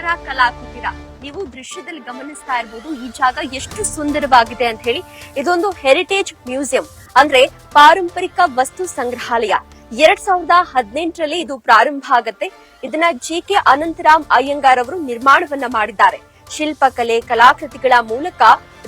ತಾರ ಕಲಾಕುಟೀರ ನೀವು ದೃಶ್ಯದಲ್ಲಿ ಗಮನಿಸ್ತಾ ಇರಬಹುದು. ಈ ಜಾಗ ಎಷ್ಟು ಸುಂದರವಾಗಿದೆ ಅಂತ ಹೇಳಿ. ಇದೊಂದು ಹೆರಿಟೇಜ್ ಮ್ಯೂಸಿಯಂ ಅಂದ್ರೆ ಪಾರಂಪರಿಕ ವಸ್ತು ಸಂಗ್ರಹಾಲಯ. 2018ರಲ್ಲಿ ಇದು ಪ್ರಾರಂಭ ಆಗತ್ತೆ. ಇದನ್ನ ಜಿ.ಕೆ. ಅನಂತರಾಮ್ ಅಯ್ಯಂಗಾರ್ ಅವರು ನಿರ್ಮಾಣವನ್ನ ಮಾಡಿದ್ದಾರೆ. ಶಿಲ್ಪಕಲೆ, ಕಲಾಕೃತಿಗಳ ಮೂಲಕ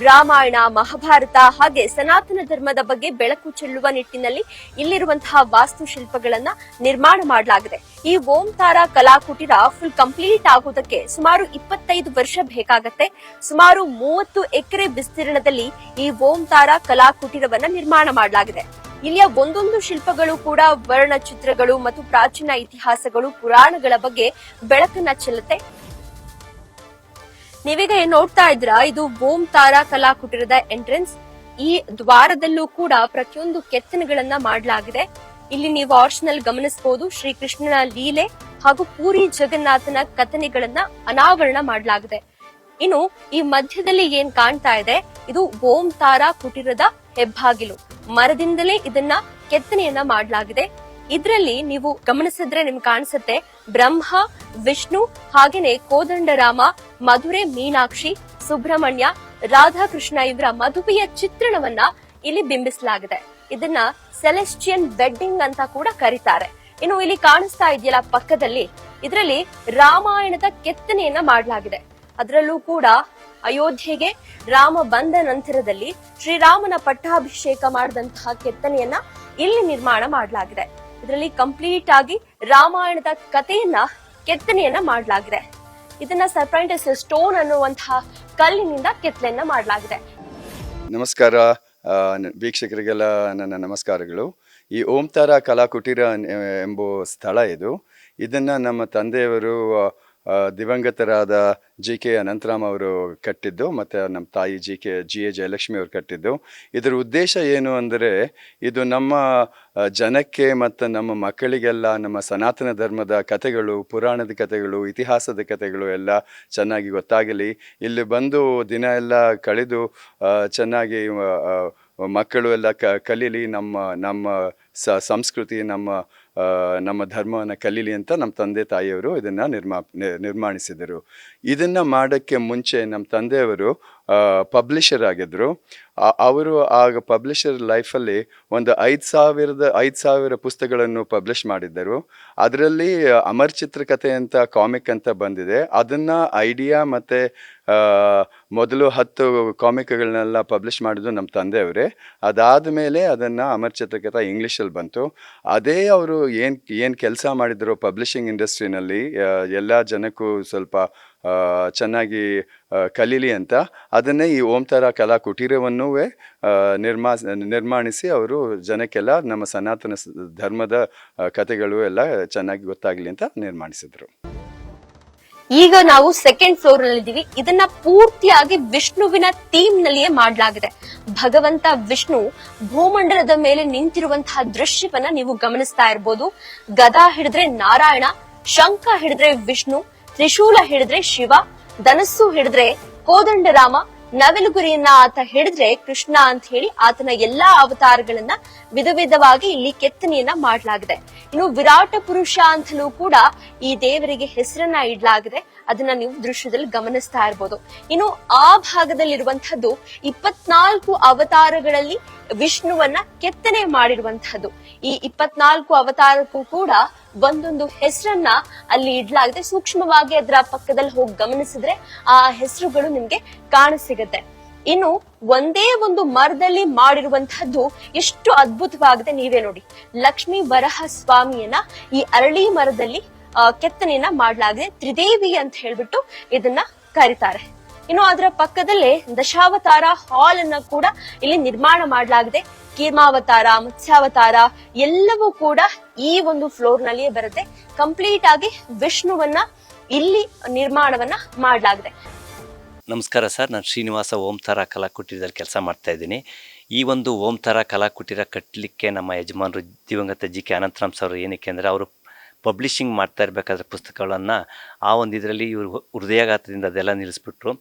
ರಾಮಾಯಣ, ಮಹಾಭಾರತ ಹಾಗೆ ಸನಾತನ ಧರ್ಮದ ಬಗ್ಗೆ ಬೆಳಕು ಚೆಲ್ಲುವ ನಿಟ್ಟಿನಲ್ಲಿ ಇಲ್ಲಿರುವಂತಹ ವಾಸ್ತುಶಿಲ್ಪಗಳನ್ನ ನಿರ್ಮಾಣ ಮಾಡಲಾಗಿದೆ. ಈ ಓಂ ತಾರಾ ಕಲಾಕುಟೀರ ಫುಲ್ ಕಂಪ್ಲೀಟ್ ಆಗೋದಕ್ಕೆ ಸುಮಾರು 25 ವರ್ಷ ಬೇಕಾಗತ್ತೆ. ಸುಮಾರು 30 ಎಕರೆ ವಿಸ್ತೀರ್ಣದಲ್ಲಿ ಈ ಓಂ ತಾರಾ ಕಲಾಕುಟೀರವನ್ನ ನಿರ್ಮಾಣ ಮಾಡಲಾಗಿದೆ. ಇಲ್ಲಿಯ ಒಂದೊಂದು ಶಿಲ್ಪಗಳು ಕೂಡ ವರ್ಣಚಿತ್ರಗಳು ಮತ್ತು ಪ್ರಾಚೀನ ಇತಿಹಾಸಗಳು, ಪುರಾಣಗಳ ಬಗ್ಗೆ ಬೆಳಕನ್ನ ಚೆಲ್ಲುತ್ತೆ. ನೀವೀಗ ಏನ್ ನೋಡ್ತಾ ಇದ್ರ, ಇದು ಓಂ ತಾರಾ ಕಲಾಕುಟೀರದ ಎಂಟ್ರೆನ್ಸ್. ಈ ದ್ವಾರದಲ್ಲೂ ಕೂಡ ಪ್ರತಿಯೊಂದು ಕೆತ್ತನೆಗಳನ್ನ ಮಾಡಲಾಗಿದೆ. ಇಲ್ಲಿ ನೀವು ಆರ್ಚ್ನಲ್ಲಿ ಗಮನಿಸಬಹುದು ಶ್ರೀಕೃಷ್ಣನ ಲೀಲೆ ಹಾಗೂ ಪೂರಿ ಜಗನ್ನಾಥನ ಕಥನೆಗಳನ್ನ ಅನಾವರಣ ಮಾಡಲಾಗಿದೆ. ಇನ್ನು ಈ ಮಧ್ಯದಲ್ಲಿ ಏನ್ ಕಾಣ್ತಾ ಇದೆ, ಇದು ಓಂ ತಾರಾ ಕುಟೀರದ ಹೆಬ್ಬಾಗಿಲು. ಮರದಿಂದಲೇ ಇದನ್ನ ಕೆತ್ತನೆಯನ್ನ ಮಾಡಲಾಗಿದೆ. ಇದ್ರಲ್ಲಿ ನೀವು ಗಮನಿಸಿದ್ರೆ ನಿಮ್ಗೆ ಕಾಣಿಸುತ್ತೆ ಬ್ರಹ್ಮ, ವಿಷ್ಣು ಹಾಗೇನೆ ಕೋದಂಡರಾಮ, ಮಧುರೆ ಮೀನಾಕ್ಷಿ, ಸುಬ್ರಹ್ಮಣ್ಯ, ರಾಧಾಕೃಷ್ಣ ಇವರ ಮದುವೆಯ ಚಿತ್ರಣವನ್ನ ಇಲ್ಲಿ ಬಿಂಬಿಸಲಾಗಿದೆ. ಇದನ್ನ ಸೆಲೆಸ್ಟಿಯನ್ ವೆಡ್ಡಿಂಗ್ ಅಂತ ಕೂಡ ಕರೀತಾರೆ. ಇನ್ನು ಇಲ್ಲಿ ಕಾಣಿಸ್ತಾ ಇದೆಯಲ್ಲ ಪಕ್ಕದಲ್ಲಿ, ಇದರಲ್ಲಿ ರಾಮಾಯಣದ ಕೆತ್ತನೆಯನ್ನ ಮಾಡಲಾಗಿದೆ. ಅದರಲ್ಲೂ ಕೂಡ ಅಯೋಧ್ಯೆಗೆ ರಾಮ ಬಂದ ನಂತರದಲ್ಲಿ ಶ್ರೀರಾಮನ ಪಟ್ಟಾಭಿಷೇಕ ಮಾಡಿದಂತಹ ಕೆತ್ತನೆಯನ್ನ ಇಲ್ಲಿ ನಿರ್ಮಾಣ ಮಾಡಲಾಗಿದೆ. ಇದರಲ್ಲಿ ಕಂಪ್ಲೀಟ್ ಆಗಿ ರಾಮಾಯಣದ ಕಥೆಯನ್ನ ಕೆತ್ತನೆಯನ್ನ ಮಾಡಲಾಗಿದೆ. ಇದನ್ನ ಸರ್ಪೆಂಟಸ್ ಸ್ಟೋನ್ ಅನ್ನುವಂತಹ ಕಲ್ಲಿನಿಂದ ಕೆತ್ತನೆಯನ್ನ ಮಾಡಲಾಗಿದೆ. ನಮಸ್ಕಾರ ವೀಕ್ಷಕರಿಗೆಲ್ಲ ನನ್ನ ನಮಸ್ಕಾರಗಳು. ಈ ಓಂ ತಾರಾ ಕಲಾಕುಟೀರ ಎಂಬ ಸ್ಥಳ ಇದು. ಇದನ್ನ ನಮ್ಮ ತಂದೆಯವರು ದಿವಂಗತರಾದ ಜಿ.ಕೆ. ಅನಂತರಾಮ್ ಅವರು ಕಟ್ಟಿದ್ದು, ಮತ್ತು ನಮ್ಮ ತಾಯಿ ಜಿ.ಎ. ಜಯಲಕ್ಷ್ಮಿ ಅವರು ಕಟ್ಟಿದ್ದು. ಇದರ ಉದ್ದೇಶ ಏನು ಅಂದರೆ, ಇದು ನಮ್ಮ ಜನಕ್ಕೆ ಮತ್ತು ನಮ್ಮ ಮಕ್ಕಳಿಗೆಲ್ಲ ನಮ್ಮ ಸನಾತನ ಧರ್ಮದ ಕಥೆಗಳು, ಪುರಾಣದ ಕಥೆಗಳು, ಇತಿಹಾಸದ ಕಥೆಗಳು ಎಲ್ಲ ಚೆನ್ನಾಗಿ ಗೊತ್ತಾಗಲಿ. ಇಲ್ಲಿ ಬಂದು ದಿನ ಎಲ್ಲ ಕಳೆದು ಚೆನ್ನಾಗಿ ಮಕ್ಕಳು ಎಲ್ಲ ಕಲೀಲಿ, ನಮ್ಮ ಸಂಸ್ಕೃತಿ, ನಮ್ಮ ಧರ್ಮವನ್ನು ಕಲೀಲಿ ಅಂತ ನಮ್ಮ ತಂದೆ ತಾಯಿಯವರು ಇದನ್ನು ನಿರ್ಮಾಣಿಸಿದರು. ಇದನ್ನು ಮಾಡೋಕ್ಕೆ ಮುಂಚೆ ನಮ್ಮ ತಂದೆಯವರು ಪಬ್ಲಿಷರ್ ಆಗಿದ್ದರು. ಅವರು ಆಗ ಪಬ್ಲಿಷರ್ ಲೈಫಲ್ಲಿ ಒಂದು 5,000 ಪುಸ್ತಕಗಳನ್ನು ಪಬ್ಲಿಷ್ ಮಾಡಿದ್ದರು. ಅದರಲ್ಲಿ ಅಮರ್ ಚಿತ್ರಕಥೆ ಅಂತ ಕಾಮಿಕ್ ಅಂತ ಬಂದಿದೆ. ಅದನ್ನು ಐಡಿಯಾ ಮತ್ತು ಮೊದಲು 10 ಕಾಮಿಕ್ಗಳನ್ನೆಲ್ಲ ಪಬ್ಲಿಷ್ ಮಾಡಿದ್ದು ನಮ್ಮ ತಂದೆಯವರೇ. ಅದಾದ ಮೇಲೆ ಅದನ್ನು ಅಮರ್ ಚಿತ್ರಕಥೆ ಇಂಗ್ಲೀಷಲ್ಲಿ ಬಂತು. ಅದೇ ಅವರು ಏನು ಕೆಲಸ ಮಾಡಿದ್ರು ಪಬ್ಲಿಷಿಂಗ್ ಇಂಡಸ್ಟ್ರಿನಲ್ಲಿ ಎಲ್ಲ ಜನಕ್ಕೂ ಸ್ವಲ್ಪ ಚೆನ್ನಾಗಿ ಕಲೀಲಿ ಅಂತ, ಅದನ್ನೇ ಈ ಓಂ ತಾರಾ ಕಲಾ ಕುಟೀರವನ್ನೂ ನಿರ್ಮಾಣಿಸಿ ಅವರು ಜನಕ್ಕೆಲ್ಲ ನಮ್ಮ ಸನಾತನ ಧರ್ಮದ ಕಥೆಗಳು ಎಲ್ಲ ಚೆನ್ನಾಗಿ ಗೊತ್ತಾಗಲಿ ಅಂತ ನಿರ್ಮಾಣಿಸಿದ್ರು. ಈಗ ನಾವು ಸೆಕೆಂಡ್ ಫ್ಲೋರ್ ನಲ್ಲಿ ಇದೀವಿ. ಇದನ್ನ ಪೂರ್ತಿಯಾಗಿ ವಿಷ್ಣುವಿನ ಥೀಮ್ ನಲ್ಲಿಯೇ ಮಾಡಲಾಗಿದೆ. ಭಗವಂತ ವಿಷ್ಣು ಭೂಮಂಡಲದ ಮೇಲೆ ನಿಂತಿರುವಂತಹ ದೃಶ್ಯವನ್ನ ನೀವು ಗಮನಿಸ್ತಾ ಇರಬಹುದು. ಗದಾ ಹಿಡಿದ್ರೆ ನಾರಾಯಣ, ಶಂಖ ಹಿಡಿದ್ರೆ ವಿಷ್ಣು, ತ್ರಿಶೂಲ ಹಿಡಿದ್ರೆ ಶಿವ, ಧನಸ್ಸು ಹಿಡಿದ್ರೆ ಕೋದಂಡರಾಮ, ನವಿಲುಗುರಿಯನ್ನ ಆತ ಹಿಡಿದ್ರೆ ಕೃಷ್ಣ ಅಂತ ಹೇಳಿ ಆತನ ಎಲ್ಲಾ ಅವತಾರಗಳನ್ನ ವಿಧ ವಿಧವಾಗಿ ಇಲ್ಲಿ ಕೆತ್ತನೆಯನ್ನ ಮಾಡಲಾಗಿದೆ. ಇನ್ನು ವಿರಾಟ ಪುರುಷ ಅಂತಲೂ ಕೂಡ ಈ ದೇವರಿಗೆ ಹೆಸರನ್ನ ಇಡಲಾಗಿದೆ. ಅದನ್ನ ನೀವು ದೃಶ್ಯದಲ್ಲಿ ಗಮನಿಸ್ತಾ ಇರಬಹುದು. ಇನ್ನು ಆ ಭಾಗದಲ್ಲಿರುವಂತಹದ್ದು 24 ಅವತಾರಗಳಲ್ಲಿ ವಿಷ್ಣುವನ್ನ ಕೆತ್ತನೆ ಮಾಡಿರುವಂತಹದ್ದು. ಈ 24 ಅವತಾರಕ್ಕೂ ಕೂಡ ಒಂದೊಂದು ಹೆಸರನ್ನ ಅಲ್ಲಿ ಇಡ್ಲಾಗಿದೆ. ಸೂಕ್ಷ್ಮವಾಗಿ ಅದರ ಪಕ್ಕದಲ್ಲಿ ಹೋಗಿ ಗಮನಿಸಿದ್ರೆ ಆ ಹೆಸರುಗಳು ನಿಮ್ಗೆ ಕಾಣಸಿಗತ್ತೆ. ಇನ್ನು ಒಂದೇ ಒಂದು ಮರದಲ್ಲಿ ಮಾಡಿರುವಂತಹದ್ದು ಎಷ್ಟು ಅದ್ಭುತವಾಗಿದೆ ನೀವೇ ನೋಡಿ. ಲಕ್ಷ್ಮೀ ವರಹ ಸ್ವಾಮಿಯನ್ನ ಈ ಅರಳಿ ಮರದಲ್ಲಿ ಕೆತ್ತನೆಯನ್ನ ಮಾಡಲಾಗಿದೆ. ತ್ರಿದೇವಿ ಅಂತ ಹೇಳ್ಬಿಟ್ಟು ಇದನ್ನ ಕರೀತಾರೆ. ಇನ್ನು ಅದರ ಪಕ್ಕದಲ್ಲೇ ದಶಾವತಾರ ಹಾಲ್ ಅನ್ನ ಕೂಡ ಇಲ್ಲಿ ನಿರ್ಮಾಣ ಮಾಡಲಾಗಿದೆ. ಕೀರ್ಮಾವತಾರ, ಮತ್ಸ್ಯಾವತಾರ ಎಲ್ಲವೂ ಕೂಡ ಈ ಒಂದು ಫ್ಲೋರ್ ನಲ್ಲಿಯೇ ಬರುತ್ತೆ. ಕಂಪ್ಲೀಟ್ ಆಗಿ ವಿಷ್ಣುವನ್ನ ಇಲ್ಲಿ ನಿರ್ಮಾಣವನ್ನ ಮಾಡಲಾಗಿದೆ. ನಮಸ್ಕಾರ ಸರ್, ನಾನು ಶ್ರೀನಿವಾಸ ಓಂ ತಾರಾ ಕಲಾಕುಟೀರದಲ್ಲಿ ಕೆಲಸ ಮಾಡ್ತಾ ಇದ್ದೀನಿ. ಈ ಒಂದು ಓಂ ತಾರಾ ಕಲಾಕುಟೀರ ಕಟ್ಟಲಿಕ್ಕೆ ನಮ್ಮ ಯಜಮಾನರು ದಿವಂಗತ ಜಿ.ಕೆ. ಅನಂತರಾಮ್ ಸರ್ ಏನಕ್ಕೆ ಅಂದರೆ, ಅವರು ಪಬ್ಲಿಷಿಂಗ್ ಮಾಡ್ತಾ ಇರಬೇಕಾದ್ರೆ ಪುಸ್ತಕಗಳನ್ನು ಆ ಒಂದು ಇದರಲ್ಲಿ ಇವರು ಹೃದಯಾಘಾತದಿಂದ ಅದೆಲ್ಲ ನಿಲ್ಲಿಸ್ಬಿಟ್ರು.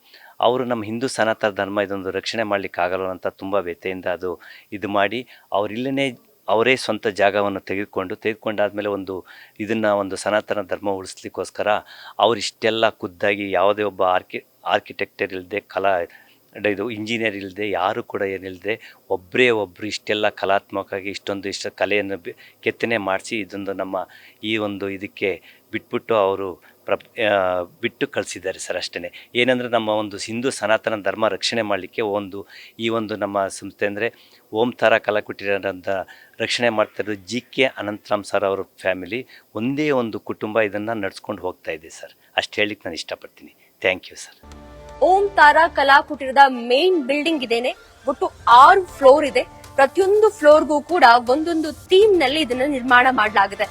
ಅವರು ನಮ್ಮ ಹಿಂದೂ ಸನಾತನ ಧರ್ಮ ಇದೊಂದು ರಕ್ಷಣೆ ಮಾಡಲಿಕ್ಕೆ ಆಗಲ್ಲ ಅಂತ ತುಂಬ ವ್ಯಥೆಯಿಂದ ಇದು ಮಾಡಿ ಅವರಿಲ್ಲೇ ಅವರೇ ಸ್ವಂತ ಜಾಗವನ್ನು ತೆಗೆದುಕೊಂಡಾದ್ಮೇಲೆ ಒಂದು ಸನಾತನ ಧರ್ಮ ಉಳಿಸ್ಲಿಕ್ಕೋಸ್ಕರ ಅವರಿಷ್ಟೆಲ್ಲ ಖುದ್ದಾಗಿ ಯಾವುದೇ ಒಬ್ಬ ಆರ್ಕಿಟೆಕ್ಟರ್ ಇಲ್ಲದೆ ಇದು ಇಂಜಿನಿಯರ್ ಇಲ್ಲದೆ ಯಾರು ಕೂಡ ಏನಿಲ್ಲದೆ ಒಬ್ಬರು ಇಷ್ಟೆಲ್ಲ ಕಲಾತ್ಮಕವಾಗಿ ಇಷ್ಟು ಕಲೆಯನ್ನು ಕೆತ್ತನೆ ಮಾಡಿಸಿ ಇದಕ್ಕೆ ಬಿಟ್ಬಿಟ್ಟು ಅವರು ಬಿಟ್ಟು ಕಳಿಸಿದ್ದಾರೆ ಸರ್. ಅಷ್ಟೇ ಏನಂದರೆ ನಮ್ಮ ಒಂದು ಹಿಂದೂ ಸನಾತನ ಧರ್ಮ ರಕ್ಷಣೆ ಮಾಡಲಿಕ್ಕೆ ನಮ್ಮ ಸಂಸ್ಥೆ ಅಂದರೆ ಓಂತಾರ ಕಲಾಕುಟೀರದ ರಕ್ಷಣೆ ಮಾಡ್ತಾಯಿರೋದು GK ಅನಂತರಾಮ್ ಸರ್ ಅವರ ಫ್ಯಾಮಿಲಿ ಒಂದೇ ಒಂದು ಕುಟುಂಬ ಇದನ್ನು ನಡ್ಸ್ಕೊಂಡು ಹೋಗ್ತಾ ಇದೆ ಸರ್. ಅಷ್ಟು ಹೇಳಲಿಕ್ಕೆ ನಾನು ಇಷ್ಟಪಡ್ತೀನಿ. Thank you sir. ಓಂತಾರ ಕಲಾಕುಟೀರದ ಮೇನ್ ಬಿಲ್ಡಿಂಗ್ ಇದೇನೆ, ಒಟ್ಟು 6 ಫ್ಲೋರ್ ಇದೆ. ಪ್ರತಿಯೊಂದು ಫ್ಲೋರ್ಗೂ ಕೂಡ ಒಂದೊಂದು ಥೀಮ್ ನಲ್ಲಿ ಇದನ್ನ ನಿರ್ಮಾಣ ಮಾಡಲಾಗಿದೆ.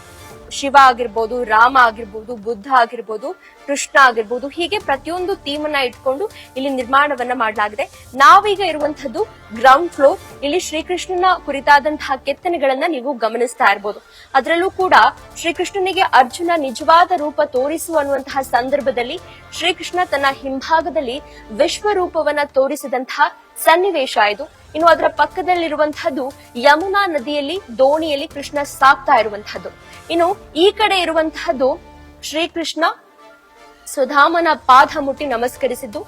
ಶಿವ ಆಗಿರ್ಬೋದು, ರಾಮ ಆಗಿರ್ಬೋದು, ಬುದ್ಧ ಆಗಿರ್ಬೋದು, ಕೃಷ್ಣ ಆಗಿರ್ಬೋದು, ಹೀಗೆ ಪ್ರತಿಯೊಂದು ಥೀಮ್ ಅನ್ನ ಇಟ್ಕೊಂಡು ಇಲ್ಲಿ ನಿರ್ಮಾಣವನ್ನ ಮಾಡಲಾಗಿದೆ. ನಾವೀಗ ಇರುವಂತದ್ದು ಗ್ರೌಂಡ್ ಫ್ಲೋರ್. ಇಲ್ಲಿ ಶ್ರೀಕೃಷ್ಣನ ಕುರಿತಾದಂತಹ ಕೆತ್ತನೆಗಳನ್ನ ನೀವು ಗಮನಿಸ್ತಾ ಇರಬಹುದು. ಅದರಲ್ಲೂ ಕೂಡ ಶ್ರೀಕೃಷ್ಣನಿಗೆ ಅರ್ಜುನ ನಿಜವಾದ ರೂಪ ತೋರಿಸುವ ಅನ್ನುವಂತಹ ಸಂದರ್ಭದಲ್ಲಿ ಶ್ರೀಕೃಷ್ಣ ತನ್ನ ಹಿಂಭಾಗದಲ್ಲಿ ವಿಶ್ವರೂಪವನ್ನ ತೋರಿಸಿದಂತಹ ಸನ್ನಿವೇಶ ಇದು. ಇನ್ನು ಅದರ ಪಕ್ಕದಲ್ಲಿರುವಂತಹದ್ದು ಯಮುನಾ ನದಿಯಲ್ಲಿ ದೋಣಿಯಲ್ಲಿ ಕೃಷ್ಣ ಸಾಕ್ತಾ ಇರುವಂತಹದ್ದು. ಇನ್ನು ಈ ಕಡೆ ಇರುವಂತಹದ್ದು ಶ್ರೀಕೃಷ್ಣ ಸುಧಾಮನ ಪಾದ ಮುಟ್ಟಿ ನಮಸ್ಕರಿಸಿದ್ದು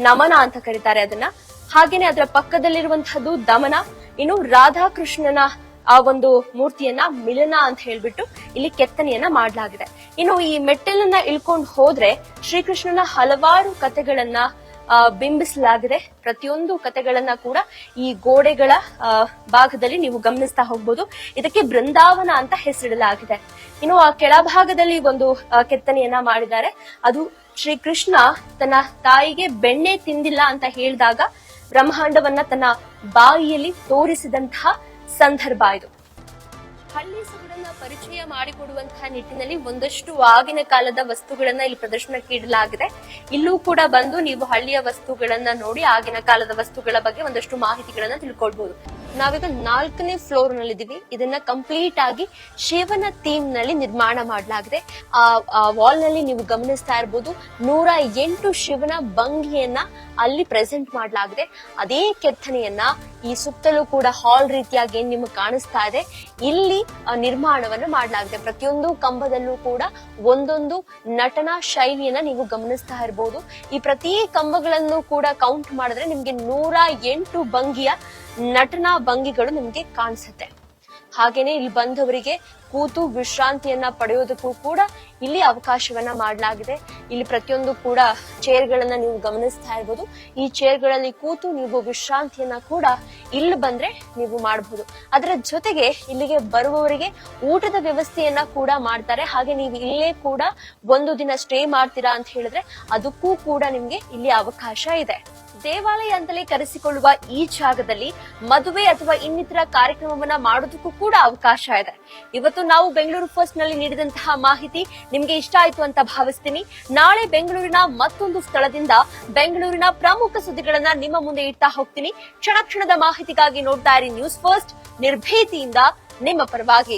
ನಮನ ಅಂತ ಕರೀತಾರೆ ಅದನ್ನ. ಹಾಗೇನೆ ಅದರ ಪಕ್ಕದಲ್ಲಿರುವಂತಹದ್ದು ದಮನ. ಇನ್ನು ರಾಧಾಕೃಷ್ಣನ ಆ ಒಂದು ಮೂರ್ತಿಯನ್ನ ಮಿಲನ ಅಂತ ಹೇಳ್ಬಿಟ್ಟು ಇಲ್ಲಿ ಕೆತ್ತನೆಯನ್ನ ಮಾಡಲಾಗಿದೆ. ಇನ್ನು ಈ ಮೆಟ್ಟಲನ್ನ ಇಳ್ಕೊಂಡು ಹೋದ್ರೆ ಶ್ರೀಕೃಷ್ಣನ ಹಲವಾರು ಕಥೆಗಳನ್ನ ಬಿಂಬಿಸಲಾಗಿದೆ. ಪ್ರತಿಯೊಂದು ಕಥೆಗಳನ್ನ ಕೂಡ ಈ ಗೋಡೆಗಳ ಭಾಗದಲ್ಲಿ ನೀವು ಗಮನಿಸ್ತಾ ಹೋಗ್ಬೋದು. ಇದಕ್ಕೆ ಬೃಂದಾವನ ಅಂತ ಹೆಸರಿಡಲಾಗಿದೆ. ಇನ್ನು ಆ ಕೆಳಭಾಗದಲ್ಲಿ ಒಂದು ಕೆತ್ತನೆಯನ್ನ ಮಾಡಿದ್ದಾರೆ. ಅದು ಶ್ರೀಕೃಷ್ಣ ತನ್ನ ತಾಯಿಗೆ ಬೆಣ್ಣೆ ತಿಂದಿಲ್ಲ ಅಂತ ಹೇಳಿದಾಗ ಬ್ರಹ್ಮಾಂಡವನ್ನ ತನ್ನ ಬಾಯಿಯಲ್ಲಿ ತೋರಿಸಿದಂತಹ ಸಂದರ್ಭ ಇದು. ಹಳ್ಳಿ ಸೊಗಡನ್ನ ಪರಿಚಯ ಮಾಡಿಕೊಡುವಂತಹ ನಿಟ್ಟಿನಲ್ಲಿ ಒಂದಷ್ಟು ಆಗಿನ ಕಾಲದ ವಸ್ತುಗಳನ್ನ ಇಲ್ಲಿ ಪ್ರದರ್ಶನಕ್ಕೆ ಇಡಲಾಗಿದೆ. ಇಲ್ಲೂ ಕೂಡ ಬಂದು ನೀವು ಹಳ್ಳಿಯ ವಸ್ತುಗಳನ್ನ ನೋಡಿ ಆಗಿನ ಕಾಲದ ವಸ್ತುಗಳ ಬಗ್ಗೆ ಒಂದಷ್ಟು ಮಾಹಿತಿಗಳನ್ನ ತಿಳ್ಕೊಳ್ಬಹುದು. ನಾವೀಗ 4ನೇ ಫ್ಲೋರ್ ನಲ್ಲಿದ್ದೀವಿ. ಇದನ್ನ ಕಂಪ್ಲೀಟ್ ಆಗಿ ಶಿವನ ಥೀಮ್ ನಲ್ಲಿ ನಿರ್ಮಾಣ ಮಾಡಲಾಗಿದೆ. ಆ ವಾಲ್ ನಲ್ಲಿ ನೀವು ಗಮನಿಸ್ತಾ ಇರಬಹುದು 108 ಶಿವನ ಭಂಗಿಯನ್ನ ಅಲ್ಲಿ ಪ್ರೆಸೆಂಟ್ ಮಾಡಲಾಗಿದೆ. ಅದೇ ಕೆತ್ತನೆಯನ್ನ ಈ ಸುತ್ತಲೂ ಕೂಡ ಹಾಲ್ ರೀತಿಯಾಗಿ ಏನ್ ನಿಮಗೆ ಕಾಣಿಸ್ತಾ ಇದೆ ಇಲ್ಲಿ ನಿರ್ಮಾಣವನ್ನು ಮಾಡಲಾಗಿದೆ. ಪ್ರತಿಯೊಂದು ಕಂಬದಲ್ಲೂ ಕೂಡ ಒಂದೊಂದು ನಟನಾ ಶೈಲಿಯನ್ನ ನೀವು ಗಮನಿಸ್ತಾ ಇರಬಹುದು. ಈ ಪ್ರತಿ ಕಂಬಗಳನ್ನು ಕೂಡ ಕೌಂಟ್ ಮಾಡಿದ್ರೆ ನಿಮ್ಗೆ 108 ಭಂಗಿಯ ನಟನಾ ಭಂಗಿಗಳು ನಿಮ್ಗೆ ಕಾಣಿಸುತ್ತೆ. ಹಾಗೇನೆ ಇಲ್ಲಿ ಬಂದವರಿಗೆ ಕೂತು ವಿಶ್ರಾಂತಿಯನ್ನ ಪಡೆಯೋದಕ್ಕೂ ಕೂಡ ಇಲ್ಲಿ ಅವಕಾಶವನ್ನ ಮಾಡಲಾಗಿದೆ. ಇಲ್ಲಿ ಪ್ರತಿಯೊಂದು ಕೂಡ ಚೇರ್ಗಳನ್ನ ನೀವು ಗಮನಿಸ್ತಾ ಇರ್ಬೋದು. ಈ ಚೇರ್ಗಳಲ್ಲಿ ಕೂತು ನೀವು ವಿಶ್ರಾಂತಿಯನ್ನ ಕೂಡ ಇಲ್ಲಿ ಬಂದ್ರೆ ನೀವು ಮಾಡಬಹುದು. ಅದರ ಜೊತೆಗೆ ಇಲ್ಲಿಗೆ ಬರುವವರಿಗೆ ಊಟದ ವ್ಯವಸ್ಥೆಯನ್ನ ಕೂಡ ಮಾಡ್ತಾರೆ. ಹಾಗೆ ನೀವು ಇಲ್ಲೇ ಕೂಡ ಒಂದು ದಿನ ಸ್ಟೇ ಮಾಡ್ತೀರಾ ಅಂತ ಹೇಳಿದ್ರೆ ಅದಕ್ಕೂ ಕೂಡ ನಿಮ್ಗೆ ಇಲ್ಲಿ ಅವಕಾಶ ಇದೆ. ದೇವಾಲಯ ಅಂತಲೇ ಕರೆಸಿಕೊಳ್ಳುವ ಈ ಜಾಗದಲ್ಲಿ ಮದುವೆ ಅಥವಾ ಇನ್ನಿತರ ಕಾರ್ಯಕ್ರಮವನ್ನ ಮಾಡೋದಕ್ಕೂ ಕೂಡ ಅವಕಾಶ ಇದೆ. ಇವತ್ತು ನಾವು ಬೆಂಗಳೂರು ಫಸ್ಟ್ ನಲ್ಲಿ ನೀಡಿದಂತಹ ಮಾಹಿತಿ ನಿಮ್ಗೆ ಇಷ್ಟ ಆಯ್ತು ಅಂತ ಭಾವಿಸ್ತೀನಿ. ನಾಳೆ ಬೆಂಗಳೂರಿನ ಮತ್ತೊಂದು ಸ್ಥಳದಿಂದ ಬೆಂಗಳೂರಿನ ಪ್ರಮುಖ ಸುದ್ದಿಗಳನ್ನ ನಿಮ್ಮ ಮುಂದೆ ಇಡ್ತಾ ಹೋಗ್ತೀನಿ. ಕ್ಷಣ ಕ್ಷಣದ ಮಾಹಿತಿಗಾಗಿ ನೋಡ್ತಾ ಇರಿ ನ್ಯೂಸ್ ಫಸ್ಟ್, ನಿರ್ಭೀತಿಯಿಂದ ನಿಮ್ಮ ಪರವಾಗಿ.